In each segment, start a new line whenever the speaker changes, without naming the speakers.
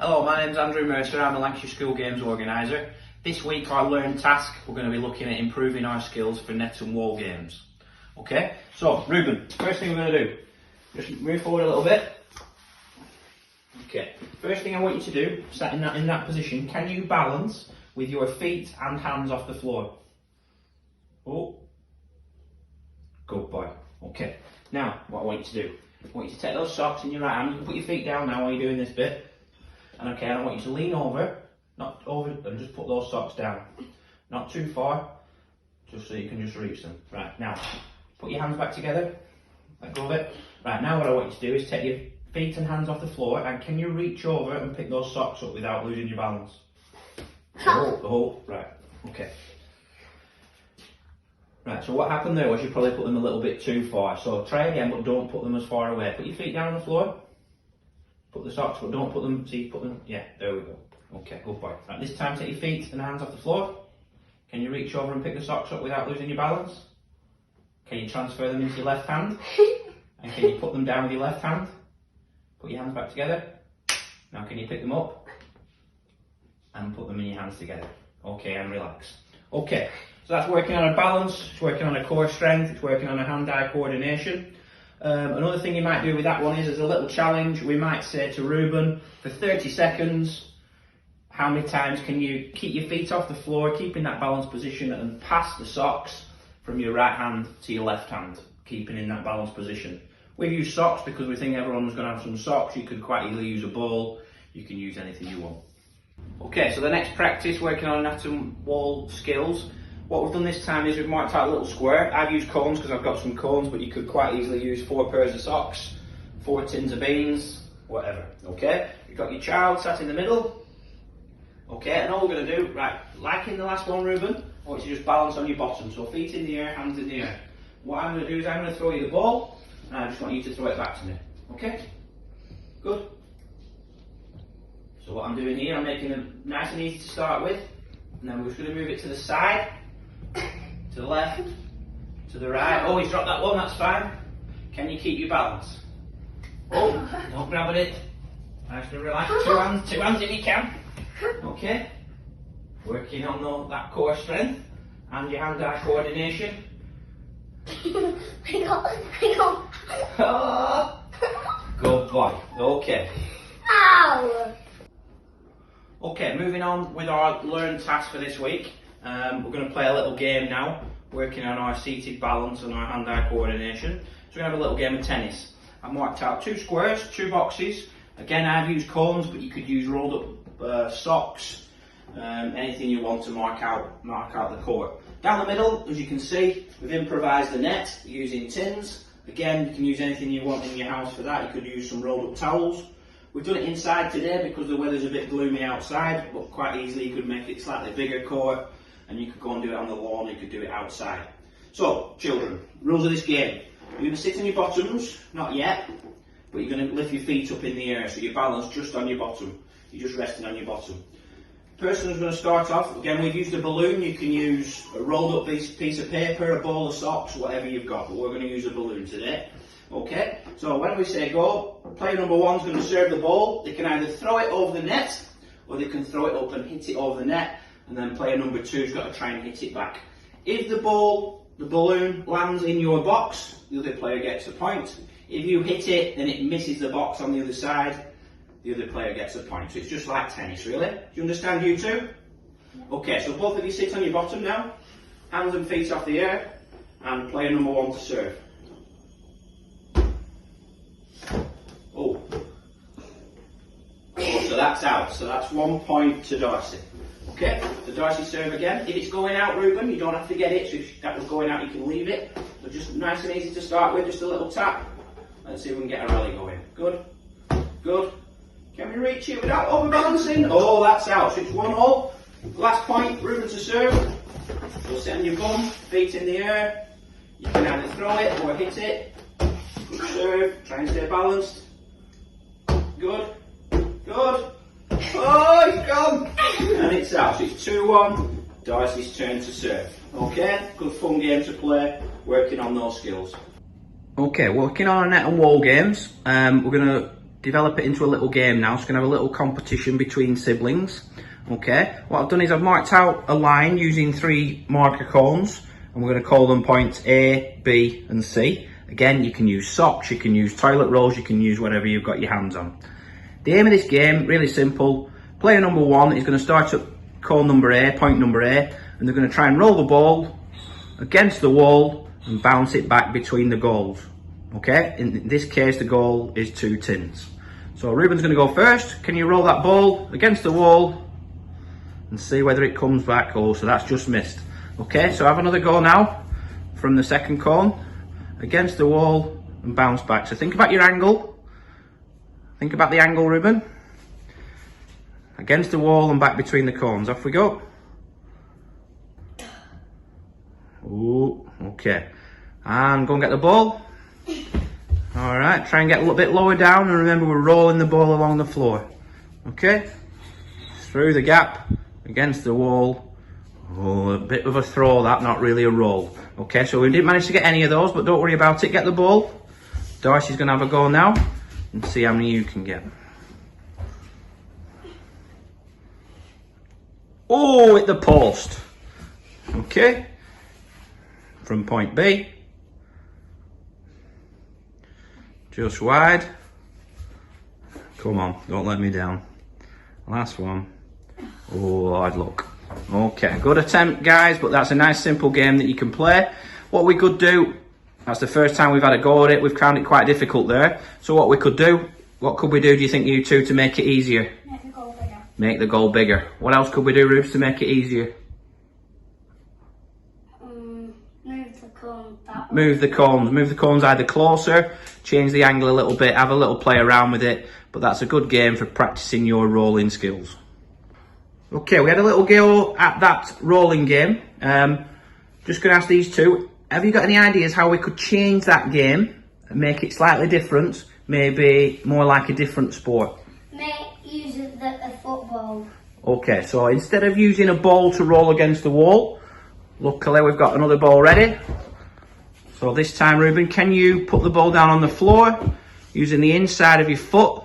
Hello, my name's Andrew Mercer. I'm a Lancashire School Games organiser. This week, our Learn task, we're going to be looking at improving our skills for net and wall games. Okay, so Ruben, first thing we're going to do, just move forward a little bit. Okay, first thing I want you to do, sat in that position, can you balance with your feet and hands off the floor? Oh, good boy. Okay, now what I want you to do, I want you to take those socks in your right hand. You can put your feet down now while you're doing this bit. And okay, I want you to lean over, not over, and just put those socks down. Not too far, just so you can just reach them. Right, now, put your hands back together, let go of it. Right, now what I want you to do is take your feet and hands off the floor, and can you reach over and pick those socks up without losing your balance? Right, okay. Right, so what happened there was you probably put them a little bit too far. So try again, but don't put them as far away. Put your feet down on the floor. Put the socks, but don't put them, see, put them, yeah, there we go. Okay, good boy. Right, this time take your feet and hands off the floor. Can you reach over and pick the socks up without losing your balance? Can you transfer them into your left hand? And can you put them down with your left hand? Put your hands back together. Now can you pick them up? And put them in your hands together. Okay, and relax. Okay, so that's working on a balance, it's working on a core strength, it's working on a hand-eye coordination. Another thing you might do with that one is, as a little challenge, we might say to Ruben, for 30 seconds, how many times can you keep your feet off the floor, keep in that balanced position, and pass the socks from your right hand to your left hand, keeping in that balanced position. We've used socks because we think everyone's going to have some socks. You could quite easily use a ball, you can use anything you want. Okay, so the next practice, working on net and wall skills. What we've done this time is we've marked out a little square. I've used cones because I've got some cones, but you could quite easily use 4 pairs of socks, 4 tins of beans, whatever. Okay, you've got your child sat in the middle. Okay, and all we're going to do, right, like in the last one, Ruben, I want you to just balance on your bottom. So feet in the air, hands in the air. What I'm going to do is I'm going to throw you the ball, and I just want you to throw it back to me. Okay? Good. So what I'm doing here, I'm making them nice and easy to start with, and then we're just going to move it to the side, to the left, to the right. Oh, he's dropped that one, that's fine. Can you keep your balance? Oh, not grabbing it. Nice and relax. Two hands if you can. Okay. Working on that core strength and your hand-eye coordination. Oh, good boy. Okay.
Ow!
Okay, moving on with our Learn task for this week. We're going to play a little game now, working on our seated balance and our hand-eye coordination. So we're going to have a little game of tennis. I've marked out 2 squares, 2 boxes. Again, I've used cones, but you could use rolled up socks, anything you want to mark out the court. Down the middle, as you can see, we've improvised the net using tins. Again, you can use anything you want in your house for that. You could use some rolled up towels. We've done it inside today because the weather's a bit gloomy outside, but quite easily you could make it slightly bigger court, and you could go and do it on the lawn, you could do it outside. So, children, rules of this game. You're going to sit on your bottoms, not yet, but you're going to lift your feet up in the air, so you're balanced just on your bottom. You're just resting on your bottom. The person who's going to start off, again, we've used a balloon. You can use a rolled up piece of paper, a ball of socks, whatever you've got, but we're going to use a balloon today. Okay, so when we say go, player number 1's going to serve the ball. They can either throw it over the net, or they can throw it up and hit it over the net, and then player number 2's got to try and hit it back. If the balloon lands in your box, the other player gets a point. If you hit it, then it misses the box on the other side, the other player gets a point. So it's just like tennis, really. Do you understand, you two? Okay, so both of you sit on your bottom now, hands and feet off the air, and player number 1 to serve. Oh, so that's out. So that's 1 point to Darcy. Okay, so Darcy serve again. If it's going out, Ruben, you don't have to get it. So if that was going out, you can leave it. But just nice and easy to start with, just a little tap. Let's see if we can get a rally going. Good, good. Can we reach it without overbalancing? Oh, that's out. So it's 1-1. Last point, Ruben to serve. So sit on your bum, feet in the air. You can either throw it or hit it. Good serve. Try and stay balanced. Good, good. Oh, he's gone! And it's out. So it's 2-1. Darcy's turn to serve. Okay, good fun game to play, working on those skills. Okay, working on our net and wall games. We're going to develop it into a little game now. So we're going to have a little competition between siblings. Okay, what I've done is I've marked out a line using 3 marker cones, and we're going to call them points A, B and C. Again, you can use socks, you can use toilet rolls, you can use whatever you've got your hands on. The aim of this game, really simple. Player number 1 is going to start at cone number A, point number A, and they're going to try and roll the ball against the wall and bounce it back between the goals. Okay, in this case the goal is 2 tins. So Ruben's going to go first. Can you roll that ball against the wall and see whether it comes back? Oh, so that's just missed. Okay, so have another go now from the second cone, against the wall and bounce back. So think about your angle. Think about the angle, Ruben. Against the wall and back between the cones. Off we go. Oh, okay. And go and get the ball. All right, try and get a little bit lower down, and remember we're rolling the ball along the floor. Okay, through the gap, against the wall. Oh, a bit of a throw that, not really a roll. Okay, so we didn't manage to get any of those, but don't worry about it. Get the ball. Darcy's going to have a go now and see how many you can get. Oh, hit the post. Okay, from point B. Just wide. Come on, don't let me down. Last one. Oh, hard luck. Okay, good attempt, guys, but that's a nice simple game that you can play. What we could do, that's the first time we've had a go at it, we've found it quite difficult there. So what could we do, do you think, you two, to make it easier?
Make the goal bigger.
Make the goal bigger. What else could we do, Rubes, to make it easier?
Move the cone that way.
Move the cones. Move the cones either closer, change the angle a little bit, have a little play around with it. But that's a good game for practicing your rolling skills. Okay, we had a little go at that rolling game. Just going to ask these two, have you got any ideas how we could change that game and make it slightly different? Maybe more like a different sport?
Use the football.
Okay, so instead of using a ball to roll against the wall, luckily we've got another ball ready. So this time, Ruben, can you put the ball down on the floor using the inside of your foot?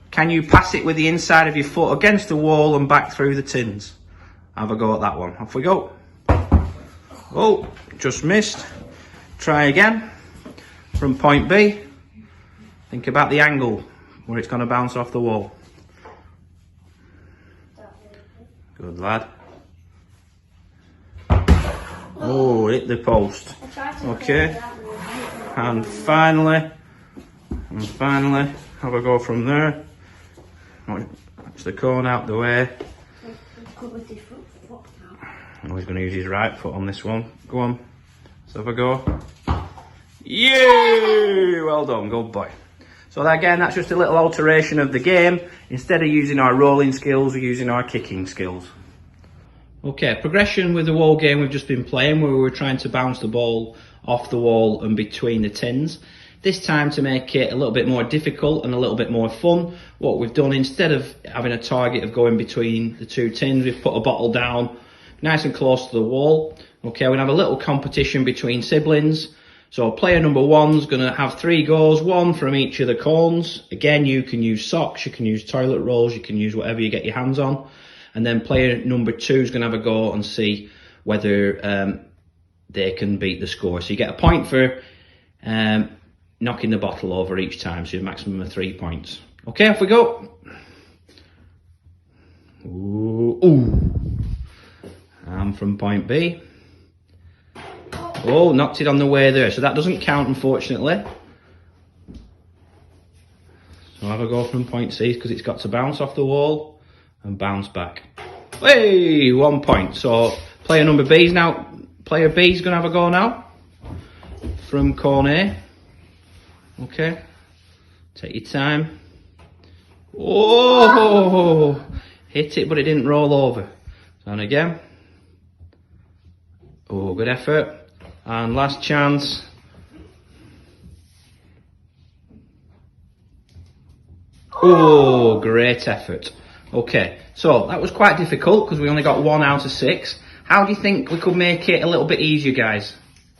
Can you pass it with the inside of your foot against the wall and back through the tins? Have a go at that one. Off we go. Oh, just missed. Try again. From point B. Think about the angle where it's going to bounce off the wall. Good lad. Oh, hit the post. Okay. And finally, have a go from there. Touch the cone out the way. Oh, he's going to use his right foot on this one. Go on. Let's have a go. Yay! Well done, good boy. So again, that's just a little alteration of the game. Instead of using our rolling skills, we're using our kicking skills. Okay, progression with the wall game we've just been playing, where we were trying to bounce the ball off the wall and between the tins. This time, to make it a little bit more difficult and a little bit more fun, what we've done, instead of having a target of going between the 2 tins, we've put a bottle down nice and close to the wall. Okay, we're going to have a little competition between siblings. So player number 1's going to have 3 goes, 1 from each of the cones. Again, you can use socks, you can use toilet rolls, you can use whatever you get your hands on. And then player number 2's going to have a go and see whether they can beat the score. So you get a point for knocking the bottle over each time, so a maximum of 3 points. Okay, off we go. Ooh. And from point B. Oh, knocked it on the way there, so that doesn't count, unfortunately. So have a go from point C, because it's got to bounce off the wall and bounce back. Hey, 1 point. So player number B's now. Player B's going to have a go now from cone A. Okay, take your time. Oh, hit it, but it didn't roll over. So and again. Oh, good effort. And last chance. Oh, great effort. Okay, so that was quite difficult because we only got 1 out of 6. How do you think we could make it a little bit easier, guys?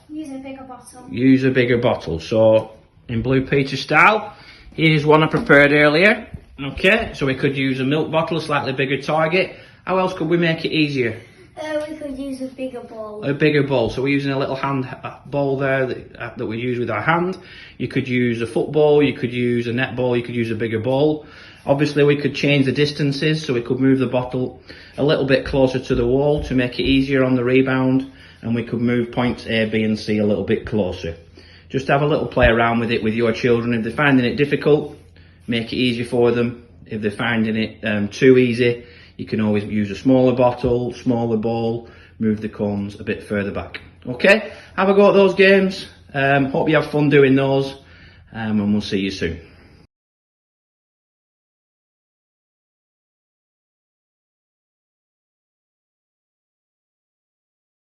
Use a bigger bottle.
Use a bigger bottle. So, in Blue Peter style, Here's one I prepared earlier. Okay, so we could use a milk bottle, a slightly bigger target. How else could we make it easier?
We could use a bigger ball.
A bigger bowl. So we're using a little hand bowl there that we use with our hand. You could use a football, you could use a netball, you could use a bigger ball. Obviously we could change the distances, so we could move the bottle a little bit closer to the wall to make it easier on the rebound, and we could move points A, B and C a little bit closer. Just have a little play around with it with your children. If they're finding it difficult, make it easier for them. If they're finding it too easy, you can always use a smaller bottle, smaller ball, move the cones a bit further back. Okay, have a go at those games. Hope you have fun doing those, and we'll see you soon.